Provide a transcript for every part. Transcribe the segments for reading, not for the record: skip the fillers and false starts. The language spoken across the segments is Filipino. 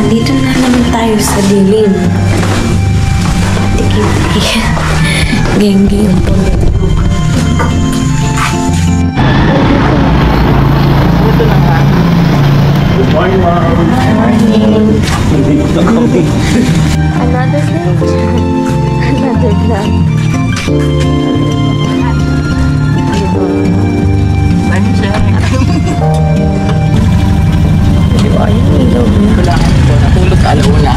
Nandito na naman tayo sa dilim. Tiki-tiki. Geng-geng po. Ito na nga. Good morning, ma'am. Good morning. Nandito na kami. Another day. Another vlog. Di ba? Ayun, ilaw. Kailangan ito. Natulog ka alauna.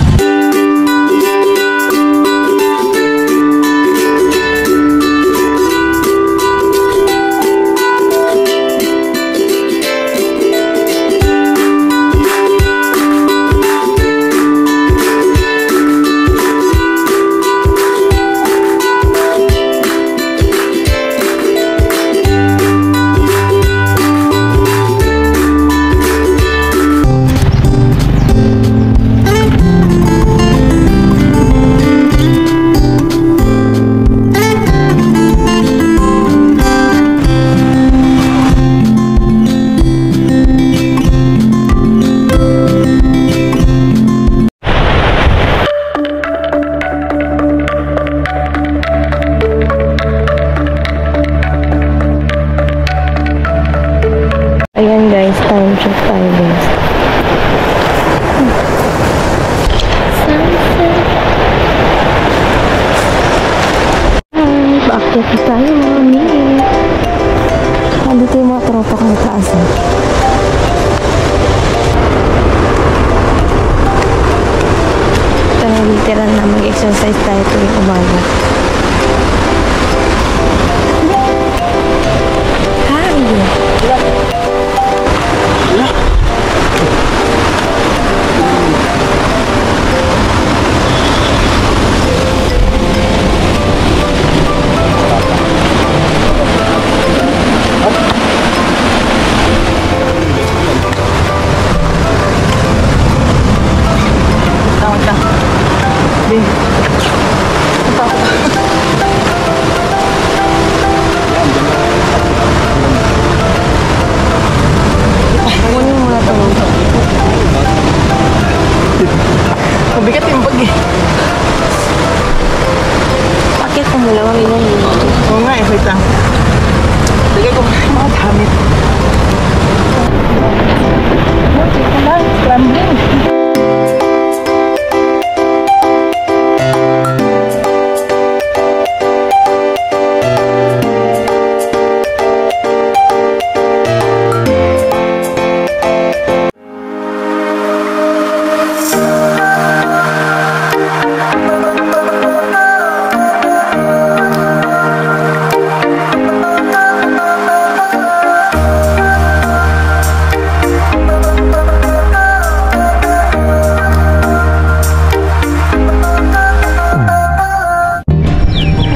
Ayan guys, time check tayo guys. Sunset. Ay, bakit tayo mami? Dito yung mga tropa kong taas eh. Ito na literal na mag-exercise tayo tuwing umaga. Mabigat yung bag eh. Bakit ko mula kami na yun? Oo nga eh, wait lang. Lagay ko mga damit. Wait ka lang, scrambling.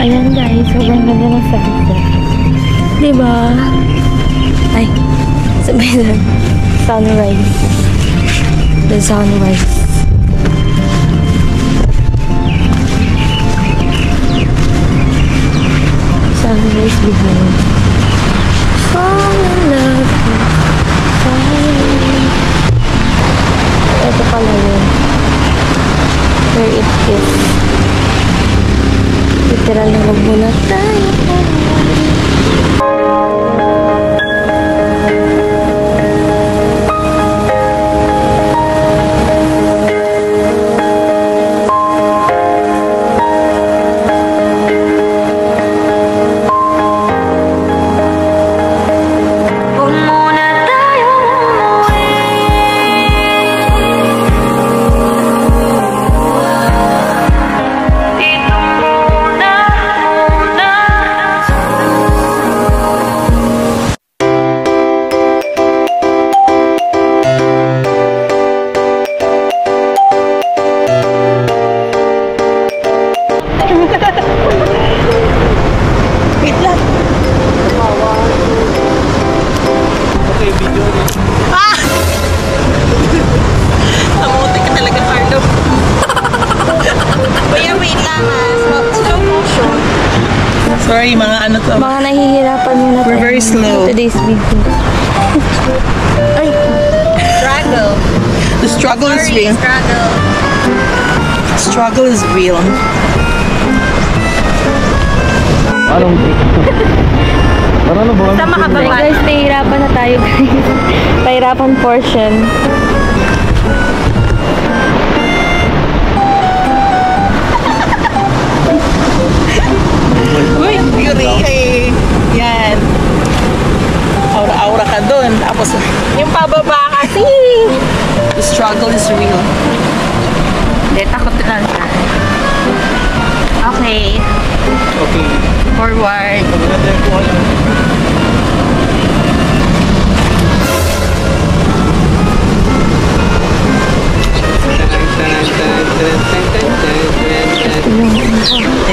Ayan guys, sobrang ganda ng sunset. Diba? Ay, sabihin sunrise. The sunrise. Sunrise behind. Fall in love. Ito pala yun. Where it is. Literal na magmula tayo. Sorry, mga ano to. Mga nahihirapan muna tayo. We're very slow. Today's video. Ay! Struggle. The struggle is real. Struggle is real. Anong Parang na ba? Sa makababa. Guys, nahihirapan na tayo guys. Pahirapan portion. Uy, Yuri. Yan. Aura-aura ka dun. Tapos, yung pababa kasi. The struggle is real. Hindi, takot lang siya. Okay. Okay. Forward.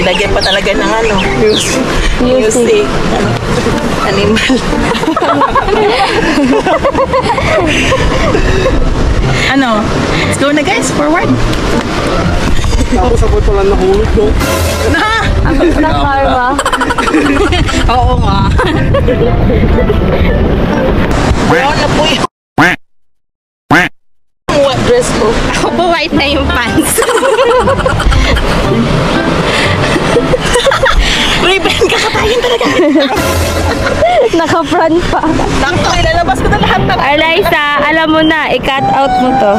Nilagyan pa talaga ng ano, music. Animal. Ano? Let's go na guys, forward. Tapos sabot pala nahulog no? Na! Na karma. Oo nga. Brown na po yung what dress ko. Ako po white na yung pants. Raven, kakatayin talaga. Naka-front pa. Nakto, ilalabas ko na lahat na. Eliza, alam mo na, i-cut out mo to.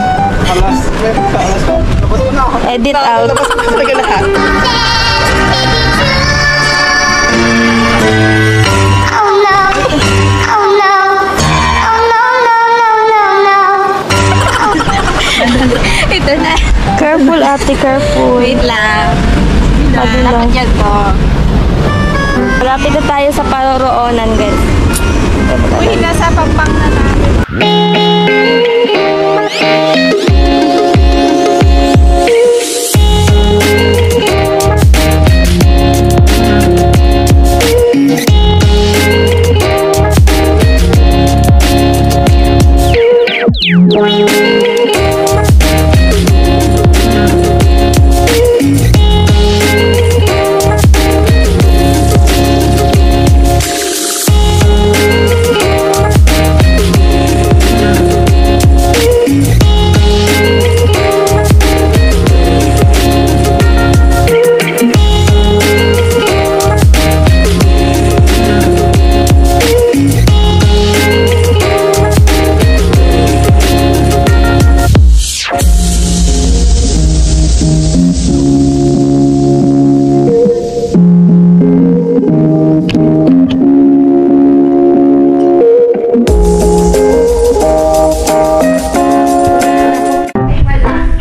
Alas. Labas ko na ako. Edit out. Ilalabas ko na talaga lahat. Ito na. Careful ate, careful. Wait lang. Dapat yan to. Malapit na tayo sa paroroonan guys. Uy, nasa pampang na namin.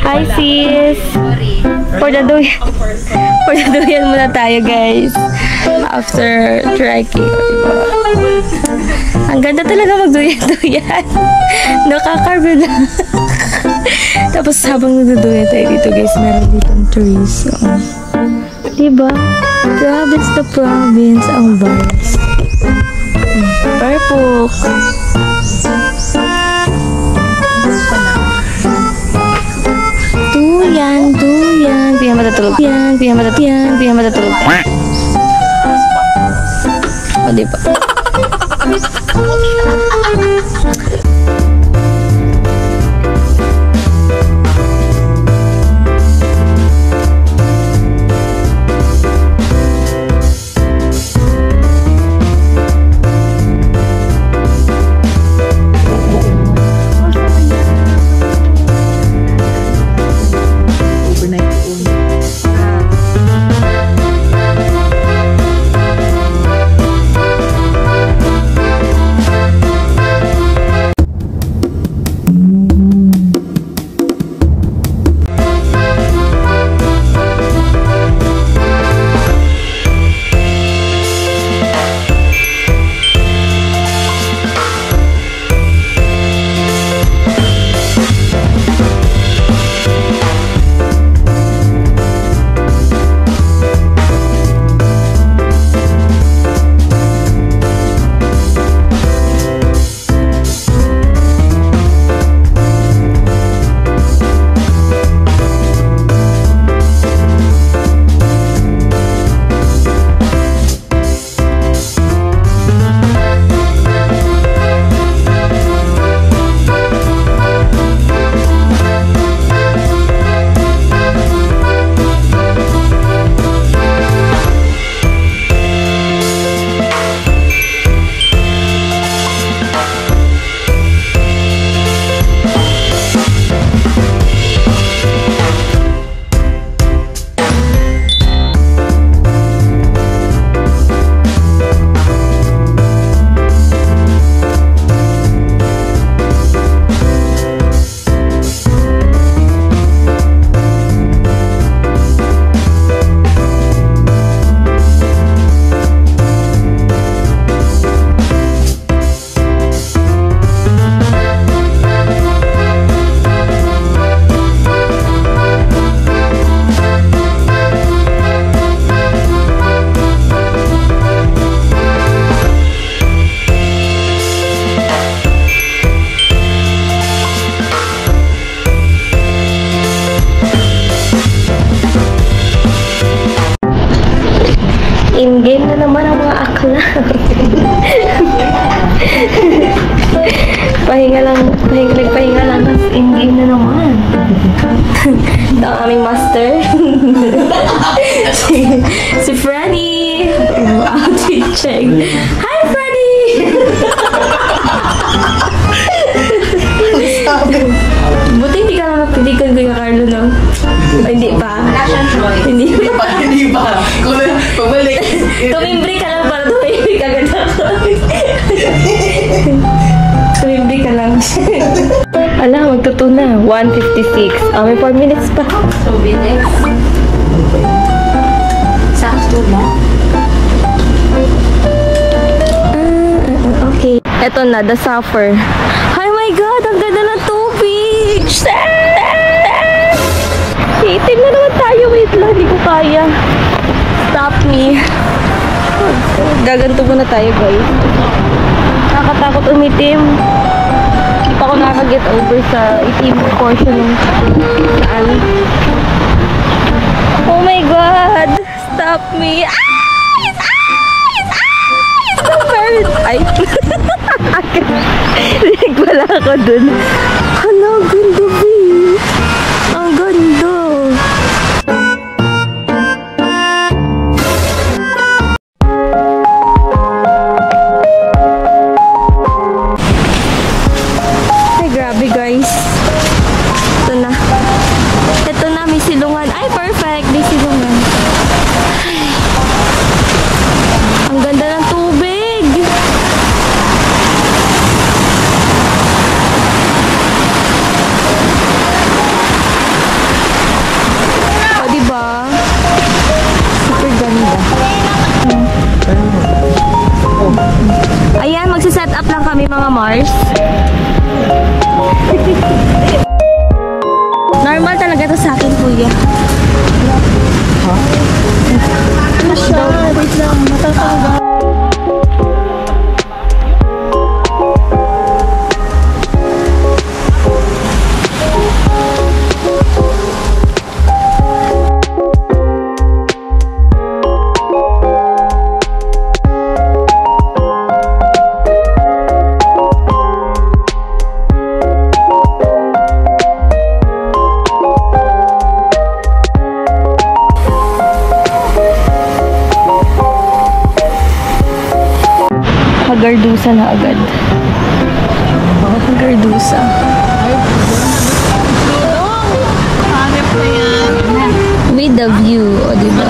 Hi sis! For the duyan muna tayo guys. After trekking. Ang ganda talaga magduyan-duyan. Nakakarve na. Tapos habang nagduduyan tayo dito guys, meron ditong trees. So, diba? Province to province ang vibes. Purple. Duyan. Piyan matatulog. Piyan matatulog. O, diba? Pahinga lang, tapos in-game na naman. Ito ang aming master. Si Freddy. Outfit check. Hi, Freddy! Buti hindi ka naman napilikan Kuya Carlo, no? O, hindi pa. Hindi pa. Hindi ba? Kung pabalik. Tumimbre ka lang para tumimbre ka agad ako. Tumimbre ka lang. Ala, magtuto na. 1:56. May 4 minutes pa. So, binex. Sakto na. Okay. Eto na, the suffer. Oh my God, ang ganda ng tubig! Itim na naman tayo. Wait lang, hindi ko kaya. Stop me. Gaganto muna tayo, guys. Nakakatakot umitim. Hindi pa ako nakaka-get over sa itim portion ng saan. Oh my God! Stop me! Eyes! Eyes! Eyes! So very... Ay! Rinig pala ako dun. Hala, ang ganda, babe. Ang ganda. Ay, grabe guys. Ito na. Ito na, may silungan. Ay, perfect. May silungan. Ay. Ang ganda ng tubig. O, diba? Super ganda. Ayan, magsiset up lang kami mga Mars. Normal talaga to sa akin, kuya. Ha? Wait lang, matatawag. Hagardusa na agad. Hagardusa. Hanap na yan. With the view, o diba?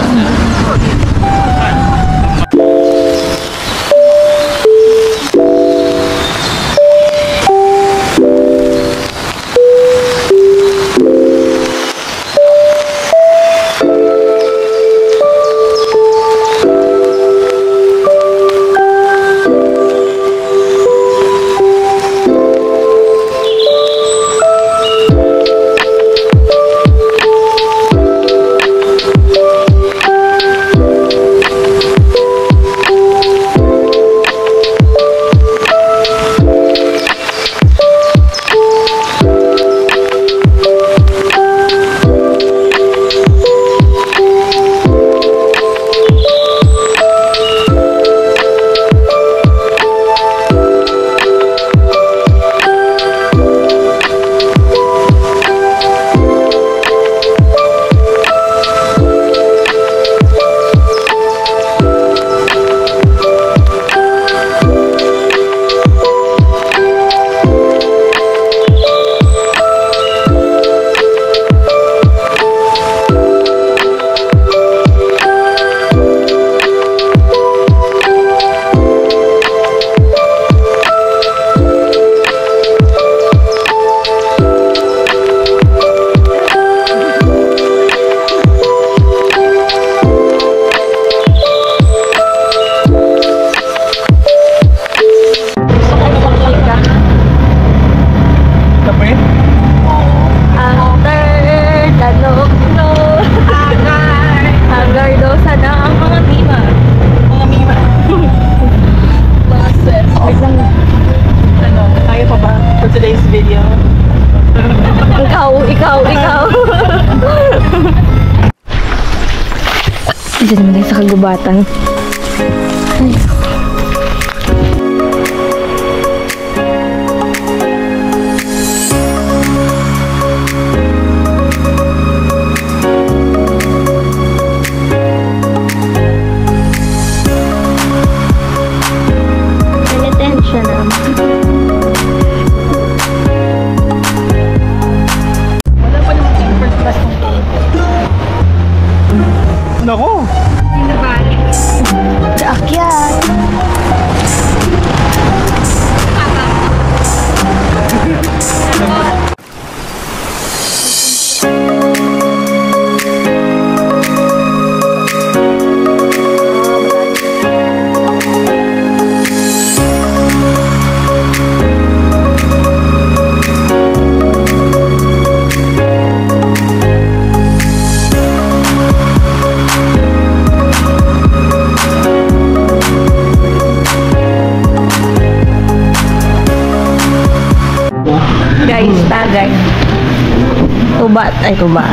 Diyan mo na sa kagubatan. Ay. guys, tagay. Tuba, ay tuba.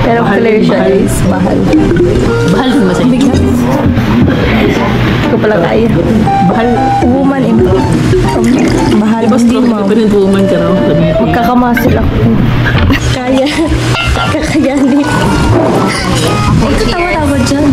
Pero clear siya guys, mahal. Bahal mo sa ibig. Ito pala kaya. Bahal. Woman, mahal. Hindi mo. Woman ka raw. Magkakamasil ako. Kaya. Kakayanin. Ito tawa-tawa dyan.